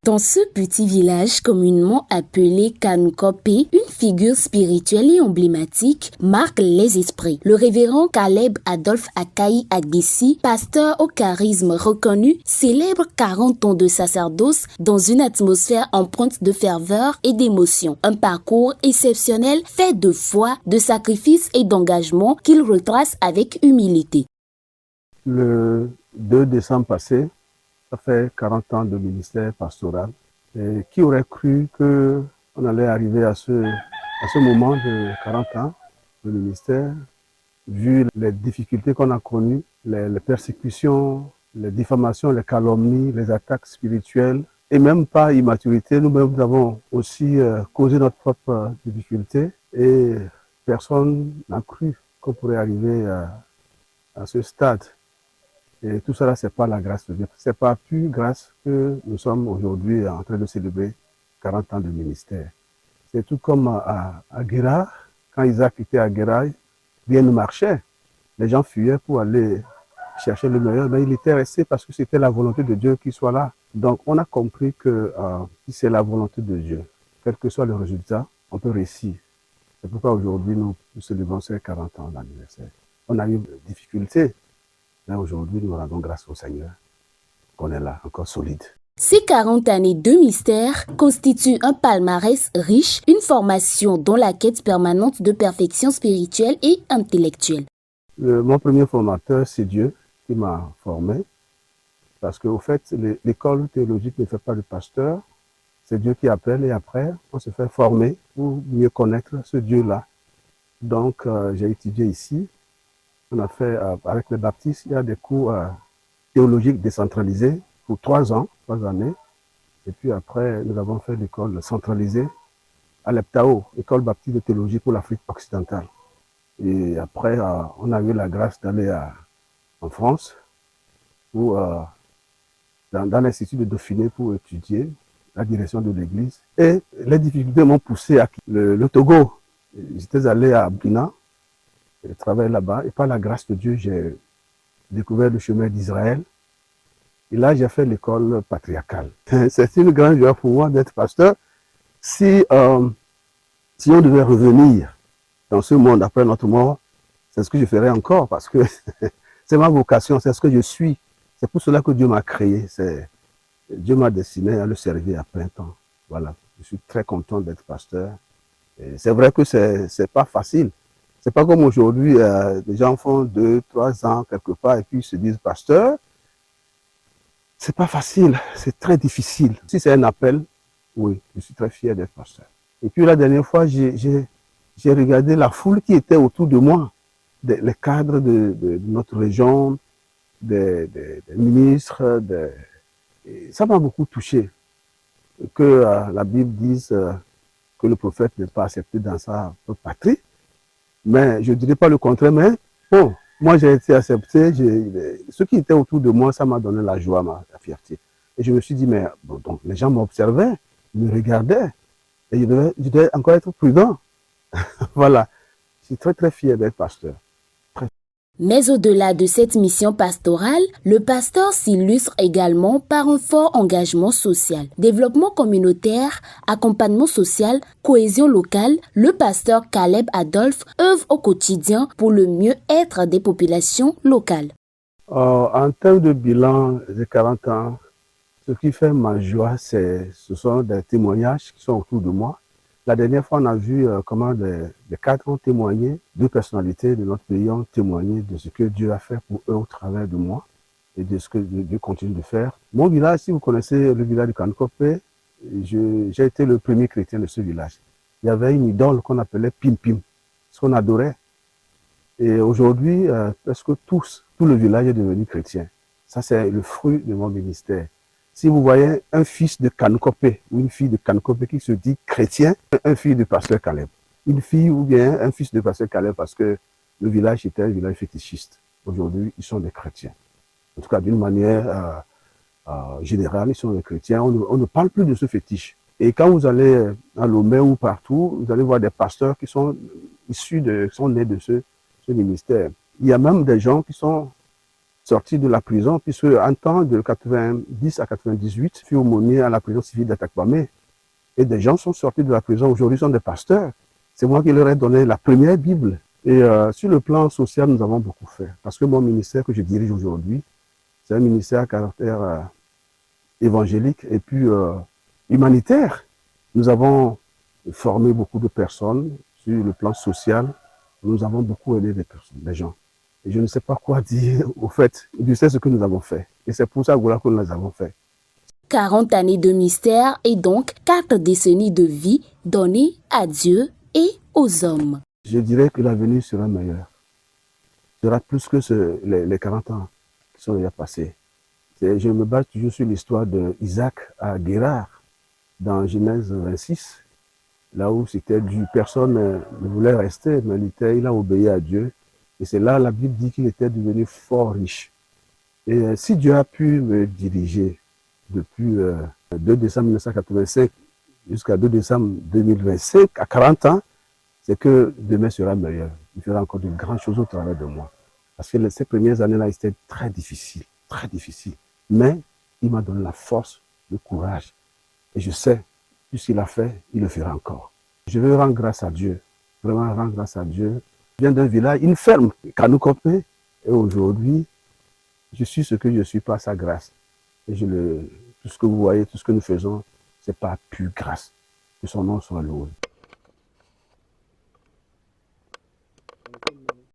Dans ce petit village communément appelé Kanukope, une figure spirituelle et emblématique marque les esprits. Le révérend Caleb Adolphe Akai Agbessi, pasteur au charisme reconnu, célèbre 40 ans de sacerdoce dans une atmosphère empreinte de ferveur et d'émotion. Un parcours exceptionnel fait de foi, de sacrifice et d'engagement qu'il retrace avec humilité. Le 2 décembre passé, ça fait 40 ans de ministère pastoral. Et qui aurait cru qu'on allait arriver à ce moment de 40 ans de ministère, vu les difficultés qu'on a connues, les persécutions, les diffamations, les calomnies, les attaques spirituelles, et même par immaturité, nous-mêmes avons aussi causé notre propre difficulté, et personne n'a cru qu'on pourrait arriver à ce stade. Et tout cela, c'est pas la grâce de Dieu. C'est pas plus grâce que nous sommes aujourd'hui en train de célébrer 40 ans de ministère. C'est tout comme à Guérard, quand Isaac était à Guérard, rien ne marchait. Les gens fuyaient pour aller chercher le meilleur, mais il était resté parce que c'était la volonté de Dieu qu'il soit là. Donc on a compris que si c'est la volonté de Dieu, quel que soit le résultat, on peut réussir. C'est pourquoi aujourd'hui nous célébrons ces 40 ans d'anniversaire. On a eu des difficultés. Mais aujourd'hui, nous rendons grâce au Seigneur qu'on est là, encore solide. Ces 40 années de mystère constituent un palmarès riche, une formation dans la quête permanente de perfection spirituelle et intellectuelle. Mon premier formateur, c'est Dieu qui m'a formé. Parce qu'au fait, l'école théologique ne fait pas de pasteur. C'est Dieu qui appelle et après, on se fait former pour mieux connaître ce Dieu-là. Donc, j'ai étudié ici. On a fait, avec les baptistes, il y a des cours théologiques décentralisés pour 3 ans, 3 années. Et puis après, nous avons fait l'école centralisée à l'EPTAO, École baptiste de théologie pour l'Afrique occidentale. Et après, on a eu la grâce d'aller en France, dans l'Institut de Dauphiné pour étudier la direction de l'Église. Et les difficultés m'ont poussé à le Togo. J'étais allé à Bina, je travaille là-bas, et par la grâce de Dieu, j'ai découvert le chemin d'Israël. Et là, j'ai fait l'école patriarcale. C'est une grande joie pour moi d'être pasteur. Si on devait revenir dans ce monde après notre mort, c'est ce que je ferais encore, parce que c'est ma vocation, c'est ce que je suis. C'est pour cela que Dieu m'a créé. Dieu m'a destiné à le servir à plein temps. Voilà, je suis très content d'être pasteur. C'est vrai que c'est pas facile. C'est pas comme aujourd'hui, les gens font 2, 3 ans quelque part et puis ils se disent pasteur. C'est pas facile, c'est très difficile. Si c'est un appel, oui, je suis très fier d'être pasteur. Et puis la dernière fois, j'ai regardé la foule qui était autour de moi, les cadres de notre région, des ministres, et ça m'a beaucoup touché. Que la Bible dise que le prophète n'est pas accepté dans sa patrie. Mais je ne dirais pas le contraire, mais bon, moi j'ai été accepté, ceux qui étaient autour de moi, ça m'a donné la joie, la fierté. Et je me suis dit, mais bon, donc les gens m'observaient, ils me regardaient, et je devais encore être prudent. Voilà, je suis très très fier d'être pasteur. Mais au-delà de cette mission pastorale, le pasteur s'illustre également par un fort engagement social. Développement communautaire, accompagnement social, cohésion locale, le pasteur Caleb Adolphe œuvre au quotidien pour le mieux-être des populations locales. En termes de bilan de 40 ans, ce qui fait ma joie, ce sont des témoignages qui sont autour de moi. La dernière fois, on a vu comment des cadres ont témoigné, 2 personnalités de notre pays ont témoigné de ce que Dieu a fait pour eux au travers de moi et de ce que Dieu continue de faire. Mon village, si vous connaissez le village de Kanukope, j'ai été le premier chrétien de ce village. Il y avait une idole qu'on appelait Pim Pim, ce qu'on adorait. Et aujourd'hui, presque tout le village est devenu chrétien. Ça, c'est le fruit de mon ministère. Si vous voyez un fils de Kanukope ou une fille de Kanukope qui se dit chrétien, un fils de pasteur Caleb. Une fille ou bien un fils de pasteur Caleb parce que le village était un village fétichiste. Aujourd'hui, ils sont des chrétiens. En tout cas, d'une manière générale, ils sont des chrétiens. On ne parle plus de ce fétiche. Et quand vous allez à Lomé ou partout, vous allez voir des pasteurs qui sont issus qui sont nés de ce ministère. Il y a même des gens qui sont sorti de la prison, puisque un temps de 90 à 98, je suis aumônier à la prison civile d'Atakpamé. Et des gens sont sortis de la prison, aujourd'hui sont des pasteurs. C'est moi qui leur ai donné la première Bible. Et sur le plan social, nous avons beaucoup fait. Parce que mon ministère que je dirige aujourd'hui, c'est un ministère à caractère évangélique et puis humanitaire. Nous avons formé beaucoup de personnes sur le plan social. Nous avons beaucoup aidé des personnes, des gens. Et je ne sais pas quoi dire au fait. Je sais ce que nous avons fait. Et c'est pour ça que nous les avons fait. 40 années de mystère et donc 4 décennies de vie données à Dieu et aux hommes. Je dirais que l'avenir sera meilleur. Sera plus que les 40 ans qui sont déjà passés. Je me base toujours sur l'histoire d'Isaac à Guérard, dans Genèse 26, là où c'était du personne ne voulait rester, mais il a obéi à Dieu. Et c'est là la Bible dit qu'il était devenu fort riche. Et si Dieu a pu me diriger depuis 2 décembre 1985 jusqu'à 2 décembre 2025, à 40 ans, c'est que demain sera meilleur. Il fera encore de grandes choses au travers de moi. Parce que ces premières années-là, c'était très difficile, très difficile. Mais il m'a donné la force, le courage. Et je sais, puisqu'il a fait, il le fera encore. Je veux rendre grâce à Dieu, vraiment rendre grâce à Dieu. Je viens d'un village, une ferme, Kanoukope, et aujourd'hui, je suis ce que je suis par sa grâce. Et tout ce que vous voyez, tout ce que nous faisons, c'est par pure grâce. Que son nom soit loué.